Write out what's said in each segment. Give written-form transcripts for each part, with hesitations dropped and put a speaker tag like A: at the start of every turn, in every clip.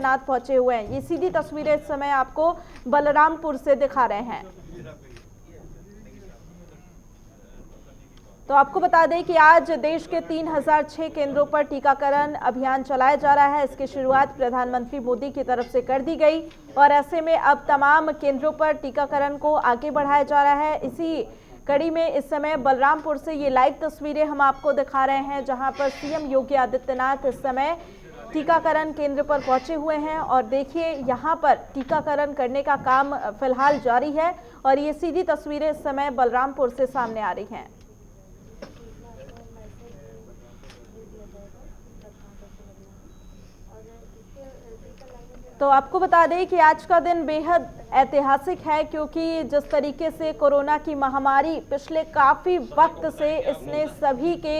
A: तैनात पहुंचे हुए हैं। ये सीधी तस्वीरें इस समय आपको बलरामपुर से दिखा रहे हैं। तो आपको बता दें कि आज देश के 3006 केंद्रों पर टीकाकरण अभियान चलाया जा रहा है। इसकी शुरुआत प्रधानमंत्री मोदी की तरफ से कर दी गई और ऐसे में अब तमाम केंद्रों पर टीकाकरण को आगे बढ़ाया जा रहा है। इसी कड़ी में इस समय बलरामपुर से ये लाइव तस्वीरें हम आपको दिखा रहे हैं, जहां पर सीएम योगी आदित्यनाथ इस समय टीकाकरण केंद्र पर पहुंचे हुए हैं और देखिए यहां पर टीकाकरण करने का काम फिलहाल जारी है और ये सीधी तस्वीरें इस समय बलरामपुर से सामने आ रही हैं। तो आपको बता दें कि आज का दिन बेहद ऐतिहासिक है, क्योंकि जिस तरीके से कोरोना की महामारी पिछले काफी वक्त से इसने सभी के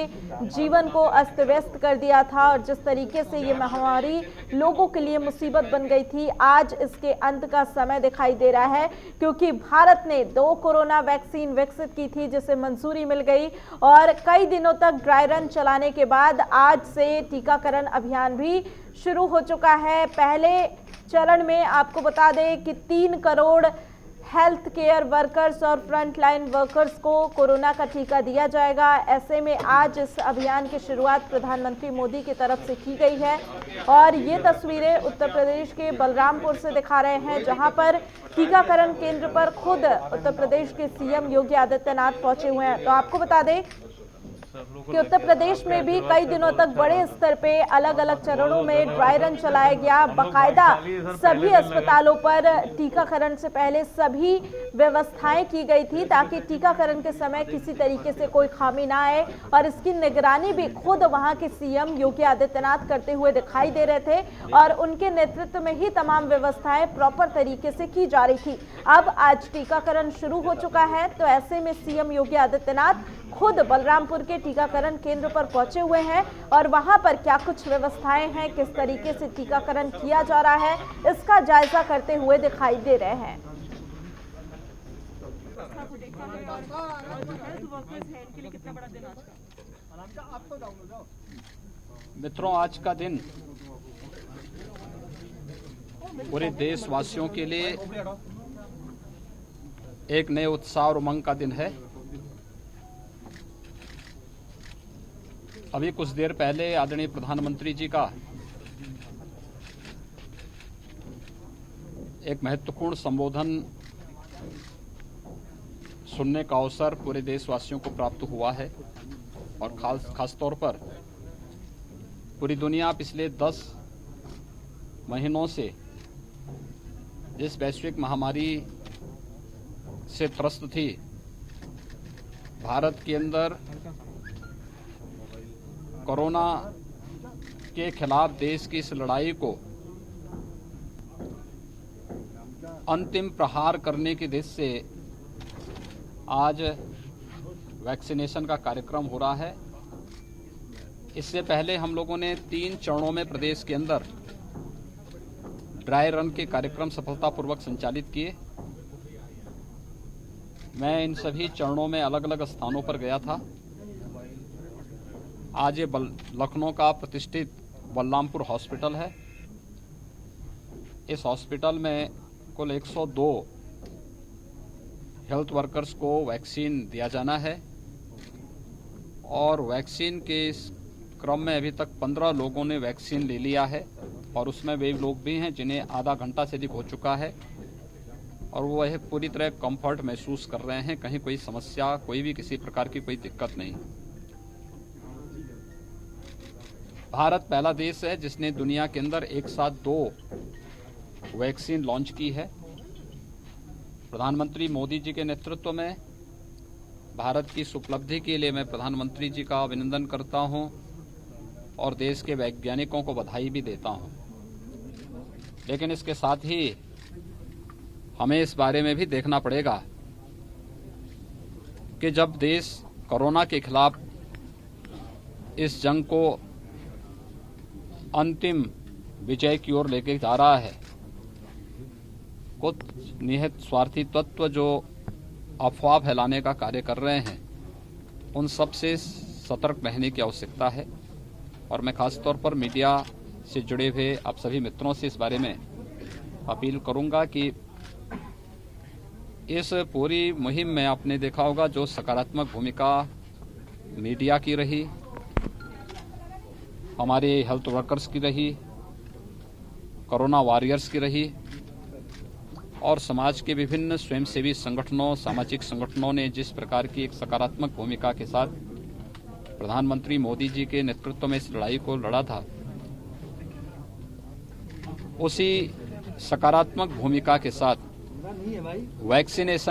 A: जीवन को अस्त व्यस्त कर दिया था और जिस तरीके से ये महामारी लोगों के लिए मुसीबत बन गई थी, आज इसके अंत का समय दिखाई दे रहा है, क्योंकि भारत ने 2 कोरोना वैक्सीन विकसित की थी जिसे मंजूरी मिल गई और कई दिनों तक ड्राई रन चलाने के बाद आज से टीकाकरण अभियान भी शुरू हो चुका है। पहले चरण में आपको बता दें कि 3 करोड़ हेल्थ केयर वर्कर्स और फ्रंटलाइन वर्कर्स को कोरोना का टीका दिया जाएगा। ऐसे में आज इस अभियान की शुरुआत प्रधानमंत्री मोदी की तरफ से की गई है और ये तस्वीरें उत्तर प्रदेश के बलरामपुर से दिखा रहे हैं, जहां पर टीकाकरण केंद्र पर खुद उत्तर प्रदेश के सीएम योगी आदित्यनाथ पहुंचे हुए हैं। तो आपको बता दें कि उत्तर प्रदेश में भी कई दिनों तक बड़े स्तर पे अलग अलग चरणों में ड्राई रन चलाया गया। बाकायदा सभी अस्पतालों पर टीकाकरण से पहले सभी व्यवस्थाएं की गई थी ताकि टीकाकरण के समय किसी तरीके से कोई खामी ना आए और इसकी निगरानी भी खुद वहां के सीएम योगी आदित्यनाथ करते हुए दिखाई दे रहे थे और उनके नेतृत्व में ही तमाम व्यवस्थाएं प्रॉपर तरीके से की जा रही थी। अब आज टीकाकरण शुरू हो चुका है, तो ऐसे में सीएम योगी आदित्यनाथ खुद बलरामपुर के टीकाकरण केंद्र पर पहुंचे हुए हैं और वहां पर क्या कुछ व्यवस्थाएं हैं, किस तरीके से टीकाकरण किया जा रहा है, इसका जायजा करते हुए दिखाई दे रहे हैं।
B: मित्रों, आज का दिन पूरे देशवासियों के लिए एक नए उत्साह और उमंग का दिन है। अभी कुछ देर पहले आदरणीय प्रधानमंत्री जी का एक महत्वपूर्ण संबोधन सुनने का अवसर पूरे देशवासियों को प्राप्त हुआ है और खास तौर पर पूरी दुनिया पिछले 10 महीनों से जिस वैश्विक महामारी से त्रस्त थी, भारत के अंदर कोरोना के खिलाफ देश की इस लड़ाई को अंतिम प्रहार करने की दिशा से आज वैक्सीनेशन का कार्यक्रम हो रहा है। इससे पहले हम लोगों ने 3 चरणों में प्रदेश के अंदर ड्राई रन के कार्यक्रम सफलतापूर्वक संचालित किए। मैं इन सभी चरणों में अलग अलग स्थानों पर गया था। आज ये लखनऊ का प्रतिष्ठित बलरामपुर हॉस्पिटल है। इस हॉस्पिटल में कुल 102 हेल्थ वर्कर्स को वैक्सीन दिया जाना है और वैक्सीन के इस क्रम में अभी तक 15 लोगों ने वैक्सीन ले लिया है और उसमें वे लोग भी हैं जिन्हें आधा घंटा से अधिक हो चुका है और वो यह पूरी तरह कंफर्ट महसूस कर रहे हैं। कहीं कोई समस्या, कोई भी किसी प्रकार की कोई दिक्कत नहीं। भारत पहला देश है जिसने दुनिया के अंदर एक साथ 2 वैक्सीन लॉन्च की है। प्रधानमंत्री मोदी जी के नेतृत्व में भारत की इस उपलब्धि के लिए मैं प्रधानमंत्री जी का अभिनंदन करता हूं और देश के वैज्ञानिकों को बधाई भी देता हूं। लेकिन इसके साथ ही हमें इस बारे में भी देखना पड़ेगा कि जब देश कोरोना के खिलाफ इस जंग को अंतिम विजय की ओर लेके जा रहा है, कुछ निहित स्वार्थी तत्व जो अफवाह फैलाने का कार्य कर रहे हैं, उन सब से सतर्क रहने की आवश्यकता है। और मैं खास तौर पर मीडिया से जुड़े हुए आप सभी मित्रों से इस बारे में अपील करूंगा कि इस पूरी मुहिम में आपने देखा होगा जो सकारात्मक भूमिका मीडिया की रही, हमारे हेल्थ वर्कर्स की रही, कोरोना वॉरियर्स की रही और समाज के विभिन्न स्वयंसेवी संगठनों, सामाजिक संगठनों ने जिस प्रकार की एक सकारात्मक भूमिका के साथ प्रधानमंत्री मोदी जी के नेतृत्व में इस लड़ाई को लड़ा था, उसी सकारात्मक भूमिका के साथ वैक्सीनेशन